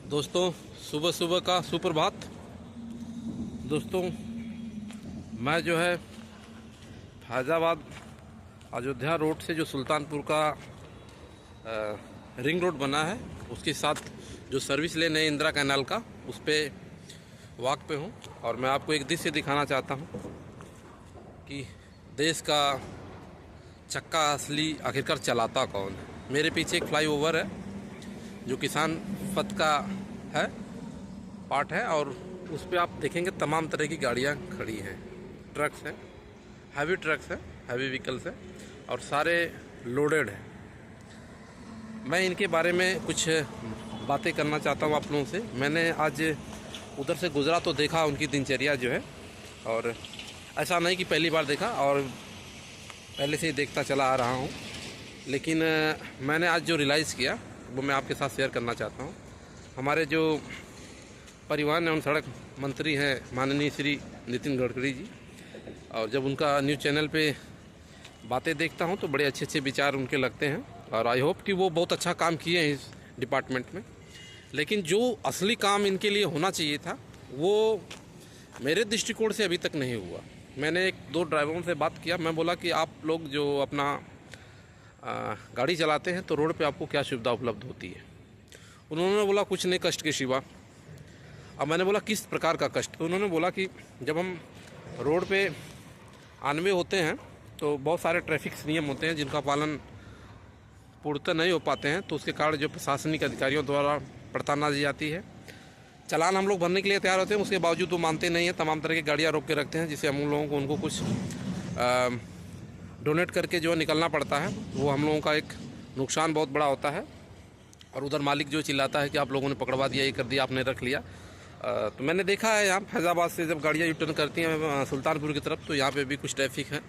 दोस्तों, सुबह सुबह का सुप्रभात। दोस्तों, मैं जो है फैज़ाबाद अयोध्या रोड से जो सुल्तानपुर का रिंग रोड बना है उसके साथ जो सर्विस लेन है इंदिरा कैनाल का, उस पर वॉक पे हूँ। और मैं आपको एक दृश्य दिखाना चाहता हूँ कि देश का चक्का असली आखिरकार चलाता कौन है। मेरे पीछे एक फ्लाईओवर है जो किसान पथ का है पार्ट है, और उस पर आप देखेंगे तमाम तरह की गाड़ियाँ खड़ी हैं। ट्रक्स हैं, हैवी ट्रक्स हैं, हैवी व्हीकल्स हैं, और सारे लोडेड हैं। मैं इनके बारे में कुछ बातें करना चाहता हूँ आप लोगों से। मैंने आज उधर से गुजरा तो देखा उनकी दिनचर्या जो है, और ऐसा नहीं कि पहली बार देखा, और पहले से ही देखता चला आ रहा हूँ, लेकिन मैंने आज जो रियलाइज़ किया वो मैं आपके साथ शेयर करना चाहता हूँ। हमारे जो परिवहन एवं सड़क मंत्री हैं माननीय श्री नितिन गडकरी जी, और जब उनका न्यूज़ चैनल पे बातें देखता हूँ तो बड़े अच्छे अच्छे विचार उनके लगते हैं, और आई होप कि वो बहुत अच्छा काम किए हैं इस डिपार्टमेंट में। लेकिन जो असली काम इनके लिए होना चाहिए था वो मेरे दृष्टिकोण से अभी तक नहीं हुआ। मैंने एक दो ड्राइवरों से बात किया, मैं बोला कि आप लोग जो अपना गाड़ी चलाते हैं तो रोड पे आपको क्या सुविधा उपलब्ध होती है। उन्होंने बोला कुछ नहीं, कष्ट के सिवा। अब मैंने बोला किस प्रकार का कष्ट, तो उन्होंने बोला कि जब हम रोड पे आनवे होते हैं तो बहुत सारे ट्रैफिक नियम होते हैं जिनका पालन पूर्णतः नहीं हो पाते हैं, तो उसके कारण जो प्रशासनिक अधिकारियों द्वारा प्रताड़ना दी जाती है। चालान हम लोग भरने के लिए तैयार होते हैं, उसके बावजूद वो मानते नहीं हैं, तमाम तरह की गाड़ियाँ रोक के रखते हैं, जिससे हम लोगों को उनको कुछ डोनेट करके जो निकलना पड़ता है। वो हम लोगों का एक नुकसान बहुत बड़ा होता है। और उधर मालिक जो चिल्लाता है कि आप लोगों ने पकड़वा दिया, ये कर दिया, आपने रख लिया। तो मैंने देखा है यहाँ फैज़ाबाद से जब गाड़ियाँ यूटर्न करती हैं सुल्तानपुर की तरफ, तो यहाँ पे भी कुछ ट्रैफिक है,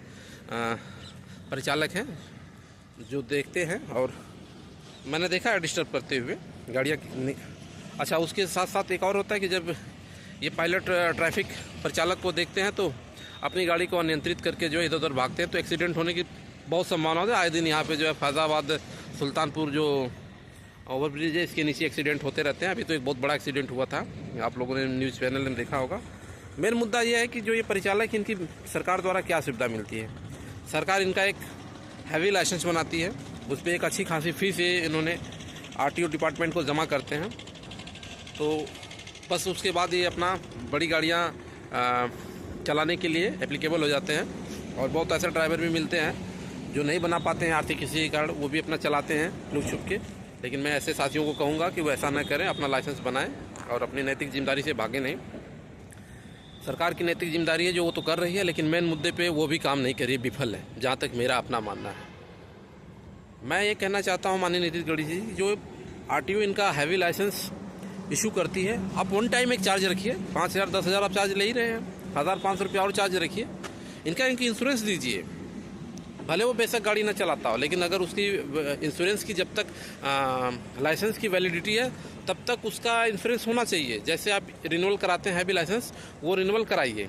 परिचालक हैं जो देखते हैं, और मैंने देखा है डिस्टर्ब करते हुए गाड़ियाँ। अच्छा, उसके साथ साथ एक और होता है कि जब ये पायलट ट्रैफिक परिचालक को देखते हैं तो अपनी गाड़ी को अनियंत्रित करके जो इधर उधर भागते हैं, तो एक्सीडेंट होने की बहुत संभावना होती है। आए दिन यहाँ पे जो है फैज़ाबाद सुल्तानपुर जो ओवरब्रिज है इसके नीचे एक्सीडेंट होते रहते हैं। अभी तो एक बहुत बड़ा एक्सीडेंट हुआ था, आप लोगों ने न्यूज़ चैनल में देखा होगा। मेन मुद्दा ये है कि जो ये परिचालक, इनकी सरकार द्वारा क्या सुविधा मिलती है। सरकार इनका एक हैवी लाइसेंस बनाती है, उस पर एक अच्छी खासी फीस इन्होंने RTO डिपार्टमेंट को जमा करते हैं, तो बस उसके बाद ये अपना बड़ी गाड़ियाँ चलाने के लिए एप्लीकेबल हो जाते हैं। और बहुत ऐसे ड्राइवर भी मिलते हैं जो नहीं बना पाते हैं आर्थिक किसी के कारण, वो भी अपना चलाते हैं लुक छुप के। लेकिन मैं ऐसे साथियों को कहूँगा कि वो ऐसा न करें, अपना लाइसेंस बनाएं और अपनी नैतिक जिम्मेदारी से भागे नहीं। सरकार की नैतिक जिम्मेदारी है जो वो तो कर रही है, लेकिन मेन मुद्दे पे वो भी काम नहीं कर रही, विफल है, जहाँ तक मेरा अपना मानना है। मैं ये कहना चाहता हूँ माननीय नितिन गडकरी जी, जो RTO इनका हैवी लाइसेंस इशू करती है, आप वन टाइम एक चार्ज रखिए, 5,000 10,000 आप चार्ज ले ही रहे हैं, 1,500 रुपया और चार्ज रखिए। इनकी इंश्योरेंस दीजिए, भले वो बेशक गाड़ी ना चलाता हो, लेकिन अगर उसकी इंश्योरेंस की जब तक लाइसेंस की वैलिडिटी है तब तक उसका इंश्योरेंस होना चाहिए। जैसे आप रिन्यूअल कराते हैं हैवी लाइसेंस, वो रिन्यूअल कराइए,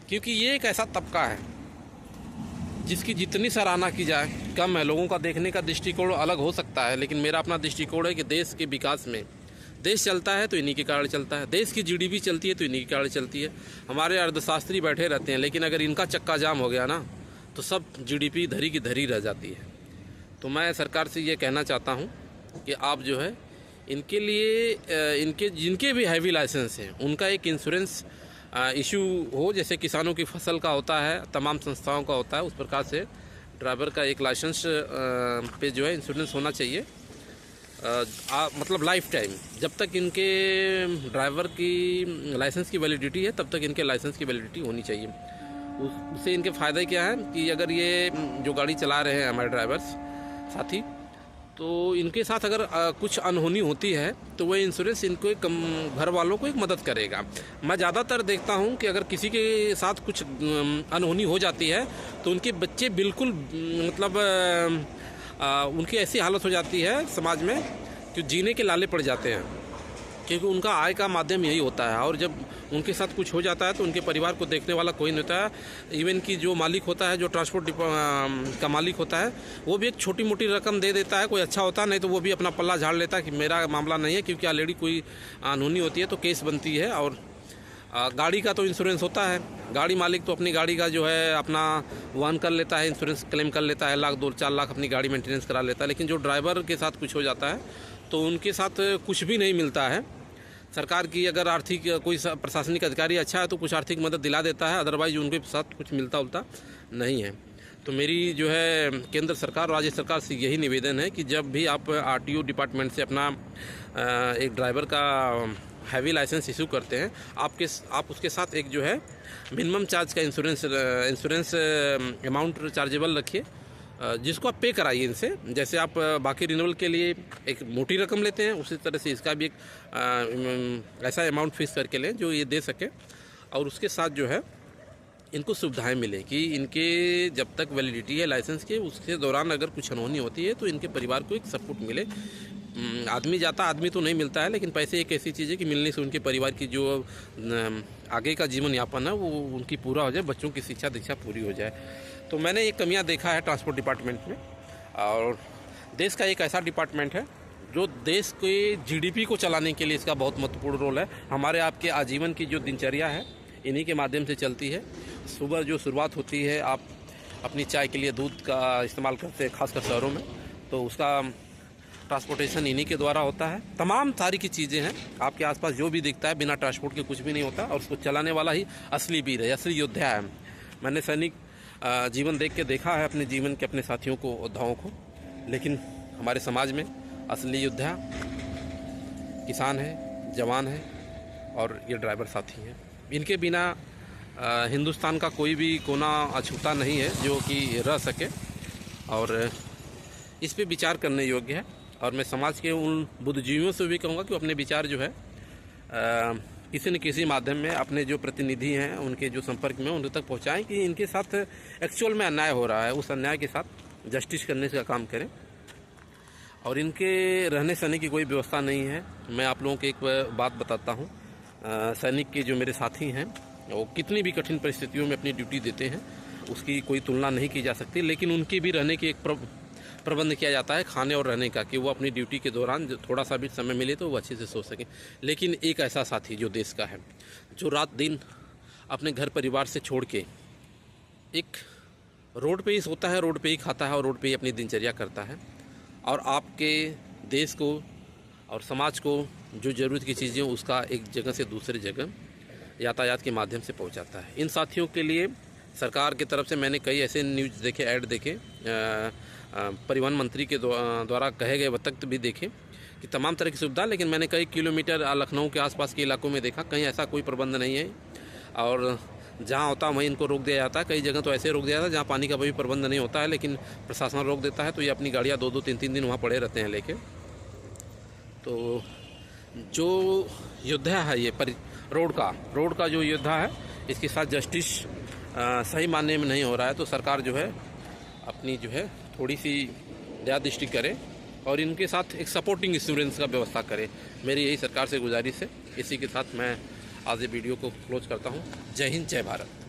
क्योंकि ये एक ऐसा तबका है जिसकी जितनी सराहना की जाए कम है। लोगों का देखने का दृष्टिकोण अलग हो सकता है, लेकिन मेरा अपना दृष्टिकोण है कि देश के विकास में देश चलता है तो इन्हीं के कारण चलता है, देश की GDP चलती है तो इन्हीं के कारण चलती है। हमारे अर्थशास्त्री बैठे रहते हैं, लेकिन अगर इनका चक्का जाम हो गया ना तो सब GDP धरी की धरी रह जाती है। तो मैं सरकार से ये कहना चाहता हूँ कि आप जो है इनके लिए जिनके भी हैवी लाइसेंस हैं उनका एक इंश्योरेंस इशू हो, जैसे किसानों की फसल का होता है, तमाम संस्थाओं का होता है, उस प्रकार से ड्राइवर का एक लाइसेंस पे जो है इंश्योरेंस होना चाहिए। मतलब लाइफ टाइम, जब तक इनके ड्राइवर की लाइसेंस की वैलिडिटी है तब तक इनके लाइसेंस की वैलिडिटी होनी चाहिए। उससे इनके फ़ायदे क्या है कि अगर ये जो गाड़ी चला रहे हैं हमारे ड्राइवर्स साथी, तो इनके साथ अगर कुछ अनहोनी होती है तो वह इंश्योरेंस इनको घर वालों को एक मदद करेगा। मैं ज़्यादातर देखता हूं कि अगर किसी के साथ कुछ अनहोनी हो जाती है तो उनके बच्चे बिल्कुल मतलब उनकी ऐसी हालत हो जाती है समाज में कि जीने के लाले पड़ जाते हैं। क्योंकि उनका आय का माध्यम यही होता है। और जब उनके साथ कुछ हो जाता है तो उनके परिवार को देखने वाला कोई नहीं होता है। इवन कि जो मालिक होता है, जो ट्रांसपोर्ट का मालिक होता है, वो भी एक छोटी मोटी रकम दे देता है, कोई अच्छा होता है, नहीं तो वो भी अपना पल्ला झाड़ लेता है कि मेरा मामला नहीं है, क्योंकि ऑलरेडी कोई अनहोनी होती है तो केस बनती है। और गाड़ी का तो इंश्योरेंस होता है, गाड़ी मालिक तो अपनी गाड़ी का जो है अपना वहन कर लेता है, इंश्योरेंस क्लेम कर लेता है, 1 लाख 2-4 लाख अपनी गाड़ी मेंटेनेंस करा लेता है। लेकिन जो ड्राइवर के साथ कुछ हो जाता है तो उनके साथ कुछ भी नहीं मिलता है। सरकार की अगर आर्थिक कोई प्रशासनिक अधिकारी अच्छा है तो कुछ आर्थिक मदद दिला देता है, अदरवाइज उनके साथ कुछ मिलता उलता नहीं है। तो मेरी जो है केंद्र सरकार और राज्य सरकार से यही निवेदन है कि जब भी आप आरटीओ डिपार्टमेंट से अपना एक ड्राइवर का हैवी लाइसेंस इशू करते हैं, आप उसके साथ एक जो है मिनिमम चार्ज का इंश्योरेंस अमाउंट चार्जेबल रखिए, जिसको आप पे कराइए इनसे। जैसे आप बाकी रिन्यूअल के लिए एक मोटी रकम लेते हैं, उसी तरह से इसका भी एक ऐसा अमाउंट फिक्स करके लें जो ये दे सके। और उसके साथ जो है इनको सुविधाएं मिलें कि इनके जब तक वैलिडिटी है लाइसेंस के, उसके दौरान अगर कुछ अनहोनी होती है तो इनके परिवार को एक सपोर्ट मिले। आदमी जाता आदमी तो नहीं मिलता है, लेकिन पैसे एक ऐसी चीज़ है कि मिलने से उनके परिवार की जो आगे का जीवन यापन है वो उनकी पूरा हो जाए, बच्चों की शिक्षा दीक्षा पूरी हो जाए। तो मैंने ये कमियां देखा है ट्रांसपोर्ट डिपार्टमेंट में। और देश का एक ऐसा डिपार्टमेंट है जो देश के जीडीपी को चलाने के लिए इसका बहुत महत्वपूर्ण रोल है। हमारे आपके आजीवन की जो दिनचर्या है इन्हीं के माध्यम से चलती है। सुबह जो शुरुआत होती है, आप अपनी चाय के लिए दूध का इस्तेमाल करते हैं खासकर शहरों में, तो उसका ट्रांसपोर्टेशन इन्हीं के द्वारा होता है। तमाम सारी की चीज़ें हैं, आपके आसपास जो भी दिखता है बिना ट्रांसपोर्ट के कुछ भी नहीं होता, और उसको चलाने वाला ही असली वीर है, असली योद्धा है। मैंने सैनिक जीवन देख के देखा है अपने जीवन के अपने साथियों को, योद्धाओं को, लेकिन हमारे समाज में असली योद्धा किसान है, जवान है और ये ड्राइवर साथी हैं। इनके बिना हिंदुस्तान का कोई भी कोना अछूता नहीं है जो कि रह सके, और इस पे विचार करने योग्य है। और मैं समाज के उन बुद्धिजीवियों से भी कहूँगा कि अपने विचार जो है किसी न किसी माध्यम में अपने जो प्रतिनिधि हैं उनके जो संपर्क में उनके तक पहुँचाएं कि इनके साथ एक्चुअल में अन्याय हो रहा है, उस अन्याय के साथ जस्टिस करने का काम करें। और इनके रहने सहने की कोई व्यवस्था नहीं है। मैं आप लोगों को एक बात बताता हूँ, सैनिक के जो मेरे साथी हैं वो कितनी भी कठिन परिस्थितियों में अपनी ड्यूटी देते हैं, उसकी कोई तुलना नहीं की जा सकती। लेकिन उनके भी रहने की एक प्रबंध किया जाता है खाने और रहने का, कि वो अपनी ड्यूटी के दौरान थोड़ा सा भी समय मिले तो वो अच्छे से सो सकें। लेकिन एक ऐसा साथी जो देश का है, जो रात दिन अपने घर परिवार से छोड़ के एक रोड पे ही सोता है, रोड पे ही खाता है और रोड पे ही अपनी दिनचर्या करता है, और आपके देश को और समाज को जो ज़रूरत की चीज़ें उसका एक जगह से दूसरी जगह यातायात के माध्यम से पहुंचाता है। इन साथियों के लिए सरकार की तरफ से मैंने कई ऐसे न्यूज़ देखे, ऐड देखे, परिवहन मंत्री के द्वारा कहे गए वक्तव्य भी देखे कि तमाम तरह की सुविधा, लेकिन मैंने कई किलोमीटर लखनऊ के आसपास के इलाकों में देखा कहीं ऐसा कोई प्रबंध नहीं है। और जहाँ होता है वहीं इनको रोक दिया जाता है। कई जगह तो ऐसे रोक दिया जाता है जहाँ पानी का भी प्रबंध नहीं होता है, लेकिन प्रशासन रोक देता है, तो ये अपनी गाड़ियाँ 2-2 3-3 दिन वहाँ पड़े रहते हैं लेके। तो जो योद्धा है ये रोड का जो योद्धा है, इसके साथ जस्टिस सही मानने में नहीं हो रहा है। तो सरकार जो है अपनी जो है थोड़ी सी दया दृष्टि करे और इनके साथ एक सपोर्टिंग इंश्योरेंस का व्यवस्था करे। मेरी यही सरकार से गुजारिश है। इसी के साथ मैं आज ये वीडियो को क्लोज करता हूँ। जय हिंद, जय भारत।